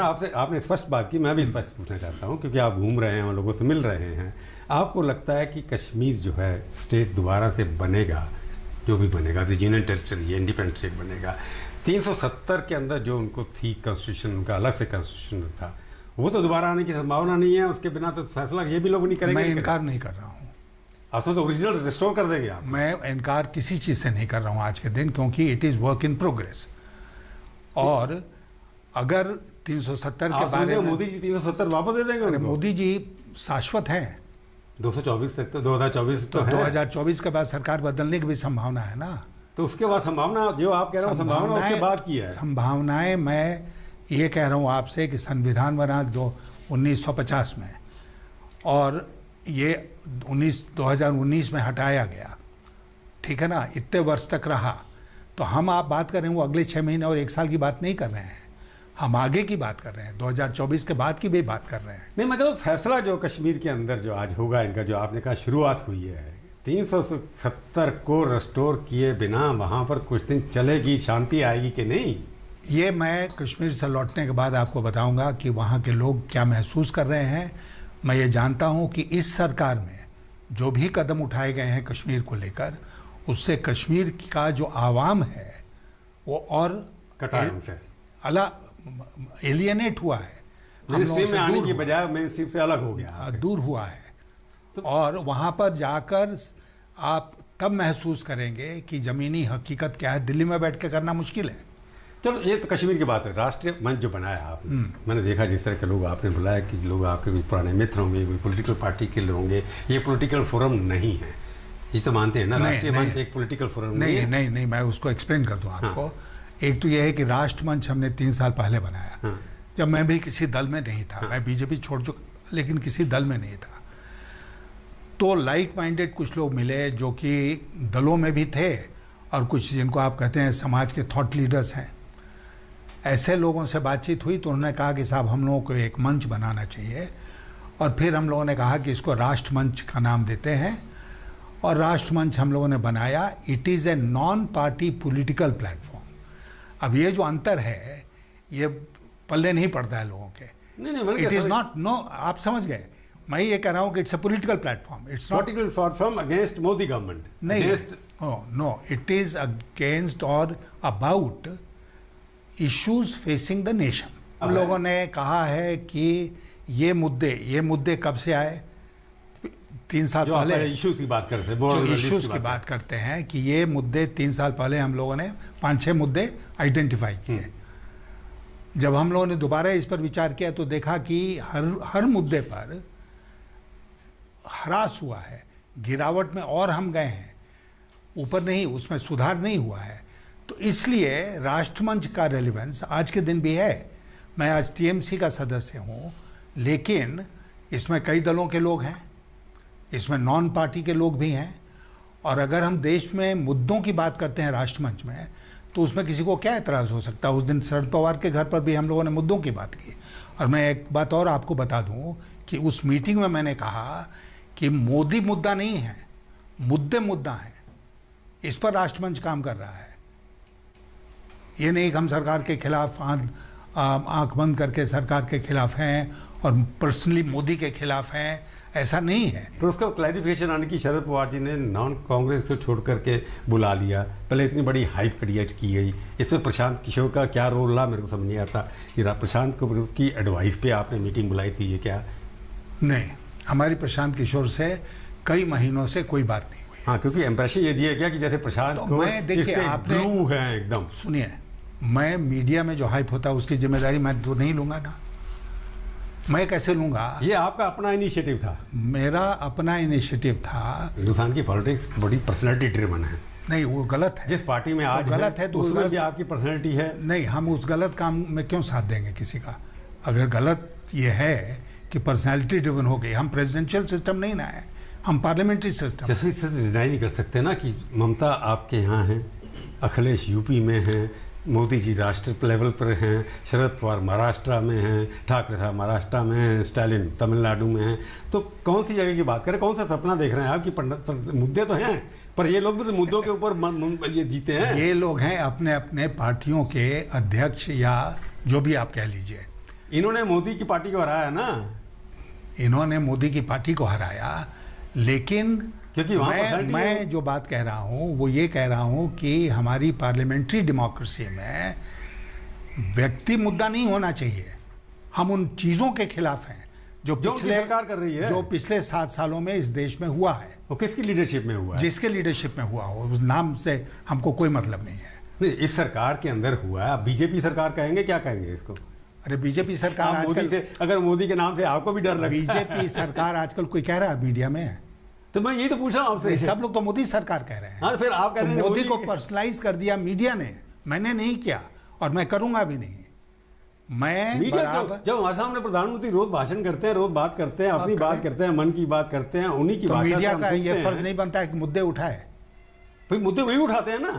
आपसे आपने स्पष्ट बात की, मैं भी स्पष्ट पूछना चाहता हूँ क्योंकि आप घूम रहे हैं और लोगों से मिल रहे हैं। आपको लगता है कि कश्मीर जो है स्टेट दोबारा से बनेगा, जो भी बनेगा तो यूनियन टेरिटरी इंडिपेंडेंट स्टेट बनेगा, 370 के अंदर जो उनको थी कॉन्स्टिट्यूशन, उनका अलग से कॉन्स्टिट्यूशन था, वो तो दोबारा आने की संभावना नहीं है। उसके बिना तो फैसला ये भी लोग नहीं करेंगे। मैं इनकार नहीं कर रहा हूँ। आप तो ओरिजिनल रिस्टोर कर देंगे आप। मैं इनकार किसी चीज़ से नहीं कर रहा हूँ आज के दिन, क्योंकि it is work in progress. और अगर 370 के बारे में मोदी जी 370 वापस दे देंगे? मोदी जी शाश्वत हैं। 224 तक तो 2024 तो है। 2024 के बाद सरकार बदलने की भी संभावना है ना। तो उसके बाद संभावना जो आप कह रहे हो संभावना उसके बाद की है। संभावनाएं मैं ये कह रहा हूँ आपसे कि संविधान बना 1950 में और ये 2019 में हटाया गया, ठीक है ना, इतने वर्ष तक रहा। तो हम आप बात कर रहे हैं वो अगले 6 महीने और 1 साल की बात नहीं कर रहे हैं, हम आगे की बात कर रहे हैं, 2024 के बाद की भी बात कर रहे हैं। नहीं मतलब फैसला जो कश्मीर के अंदर जो आज होगा इनका, जो आपने कहा शुरुआत हुई है, 370 को रेस्टोर किए बिना वहाँ पर कुछ दिन चलेगी, शांति आएगी कि नहीं? ये मैं कश्मीर से लौटने के बाद आपको बताऊंगा कि वहाँ के लोग क्या महसूस कर रहे हैं। मैं ये जानता हूँ कि इस सरकार में जो भी कदम उठाए गए हैं कश्मीर को लेकर, उससे कश्मीर का जो आवाम है वो और अलग एलियनेट हुआ है, में आने की बजाय मेन स्ट्रीम से अलग हो गया, दूर हुआ है। तो और वहाँ पर जाकर आप तब महसूस करेंगे कि ज़मीनी हकीकत क्या है। दिल्ली में बैठ के करना मुश्किल है। चलो ये तो कश्मीर की बात है। राष्ट्रीय मंच जो बनाया आपने, मैंने देखा जिस तरह के लोग आपने बुलाया कि लोग आपके कोई पुराने मित्र होंगे, कोई पॉलिटिकल पार्टी के लोग होंगे, ये पॉलिटिकल फोरम नहीं है, ये तो मानते हैं ना? राष्ट्रीय मंच एक पॉलिटिकल फोरम नहीं, मैं उसको एक्सप्लेन कर दूं आपको। हाँ। एक तो यह है कि राष्ट्र मंच हमने 3 साल पहले बनाया। हाँ। जब मैं भी किसी दल में नहीं था। हाँ। मैं बीजेपी छोड़ चुका लेकिन किसी दल में नहीं था। तो लाइक माइंडेड कुछ लोग मिले जो कि दलों में भी थे और कुछ जिनको आप कहते हैं समाज के थॉट लीडर्स हैं। ऐसे लोगों से बातचीत हुई तो उन्होंने कहा कि साहब हम लोगों को एक मंच बनाना चाहिए। और फिर हम लोगों ने कहा कि इसको राष्ट्र मंच का नाम देते हैं और राष्ट्र मंच हम लोगों ने बनाया। It is a non party political platform. अब ये जो अंतर है ये पल्ले नहीं पड़ता है लोगों के। नहीं, इट इज़ नॉट, नो, आप समझ गए। मैं ये कह रहा हूँ कि it's a political platform. It's not political platform against Modi government. नहीं, नो, इट इज़ अगेंस्ट और about issues facing the nation. हम लोगों ने कहा है कि ये मुद्दे कब से आए? 3 साल पहले इश्यूज की बात करते हैं, जो इश्यूज की बात करते हैं कि ये मुद्दे 3 साल पहले हम लोगों ने 5-6 मुद्दे आइडेंटिफाई किए। जब हम लोगों ने दोबारा इस पर विचार किया तो देखा कि हर मुद्दे पर ह्रास हुआ है, गिरावट में और हम गए हैं, ऊपर नहीं, उसमें सुधार नहीं हुआ है। तो इसलिए राष्ट्रमंच का रेलिवेंस आज के दिन भी है। मैं आज टीएमसी का सदस्य हूँ, लेकिन इसमें कई दलों के लोग हैं, इसमें नॉन पार्टी के लोग भी हैं। और अगर हम देश में मुद्दों की बात करते हैं राष्ट्रमंच में, तो उसमें किसी को क्या एतराज़ हो सकता है? उस दिन शरद पवार के घर पर भी हम लोगों ने मुद्दों की बात की। और मैं एक बात और आपको बता दूं कि उस मीटिंग में मैंने कहा कि मोदी मुद्दा नहीं है, मुद्दा है। इस पर राष्ट्रमंच काम कर रहा है। ये नहीं कि हम सरकार के खिलाफ आंख बंद करके सरकार के खिलाफ हैं और पर्सनली मोदी के खिलाफ हैं, ऐसा नहीं है। पर उसका क्लैरिफिकेशन आने की शरद पवार जी ने नॉन कांग्रेस को छोड़ करके बुला लिया। पहले इतनी बड़ी हाइप क्रिएट की गई, इसमें प्रशांत किशोर का क्या रोल रहा मेरे को समझ नहीं आता कि प्रशांत किशोर की एडवाइस पे आपने मीटिंग बुलाई थी, ये क्या? नहीं, हमारी प्रशांत किशोर से कई महीनों से कोई बात नहीं हुई। हाँ, क्योंकि इंप्रेशन ये दिया गया कि जैसे प्रशांत तो मैं देखिए आपने ब्लू है एकदम। सुनिए, मैं मीडिया में जो हाइप होता है उसकी जिम्मेदारी मैं तो नहीं लूँगा ना। मैं कैसे लूँगा? ये आपका अपना इनिशिएटिव था। मेरा अपना इनिशिएटिव था। हिंदुस्तान की पॉलिटिक्स बड़ी पर्सनैलिटी ड्रिवन है। नहीं, वो गलत है। जिस पार्टी में आज गलत है तो उसमें भी आपकी पर्सनैलिटी है। नहीं, हम उस गलत काम में क्यों साथ देंगे किसी का? अगर गलत ये है कि पर्सनैलिटी ड्रिवन हो गई, हम प्रेसिडेंशियल सिस्टम नहीं ना है, हम पार्लियामेंट्री सिस्टम। जैसे इससे डिनाई नहीं कर सकते ना कि ममता आपके यहाँ हैं, अखिलेश यूपी में हैं, मोदी जी राष्ट्र लेवल पर हैं, शरद पवार महाराष्ट्र में हैं, ठाकरे साहब महाराष्ट्र में हैं, स्टालिन तमिलनाडु में हैं। तो कौन सी जगह की बात करें, कौन सा सपना देख रहे हैं आप कि मुद्दे तो हैं पर ये लोग भी तो मुद्दों के ऊपर ये जीते हैं। ये लोग हैं अपने अपने पार्टियों के अध्यक्ष या जो भी आप कह लीजिए। इन्होंने मोदी की पार्टी को हराया ना, इन्होंने मोदी की पार्टी को हराया, लेकिन क्योंकि वहां मैं जो बात कह रहा हूं वो ये कह रहा हूं कि हमारी पार्लियामेंट्री डेमोक्रेसी में व्यक्ति मुद्दा नहीं होना चाहिए। हम उन चीजों के खिलाफ हैं जो पिछले सरकार कर रही है, जो पिछले 7 सालों में इस देश में हुआ है। वो किसकी लीडरशिप में हुआ है? जिसके लीडरशिप में हुआ हो, उस नाम से हमको कोई मतलब नहीं है। नहीं, इस सरकार के अंदर हुआ है। अब बीजेपी सरकार कहेंगे, क्या कहेंगे इसको? अरे बीजेपी सरकार मोदी से, अगर मोदी के नाम से आपको भी डर लगता है। बीजेपी सरकार आजकल कोई कह रहा है मीडिया में? तो मैं यही तो पूछ रहा हूं आपसे। सब लोग तो मोदी सरकार कह रहे हैं। हाँ, फिर आप कह रहे हैं मोदी को पर्सनलाइज कर दिया मीडिया ने। मैंने नहीं किया और मैं करूंगा भी नहीं। मैं मीडिया जब हमारे सामने प्रधानमंत्री रोज भाषण करते हैं, रोज बात करते हैं, अपनी बात करते हैं, मन की बात करते हैं, उन्हीं की तो भाषा से मीडिया हम का ये सुनते फर्ज हैं। नहीं बनता है कि मुद्दे उठाए? भाई मुद्दे वही उठाते हैं ना।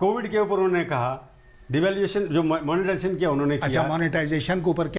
कोविड के ऊपर उन्होंने कहा, डिवैल्यूएशन जो मोनेटाइजेशन किया उन्होंने किया। अच्छा, मोनेटाइजेशन के ऊपर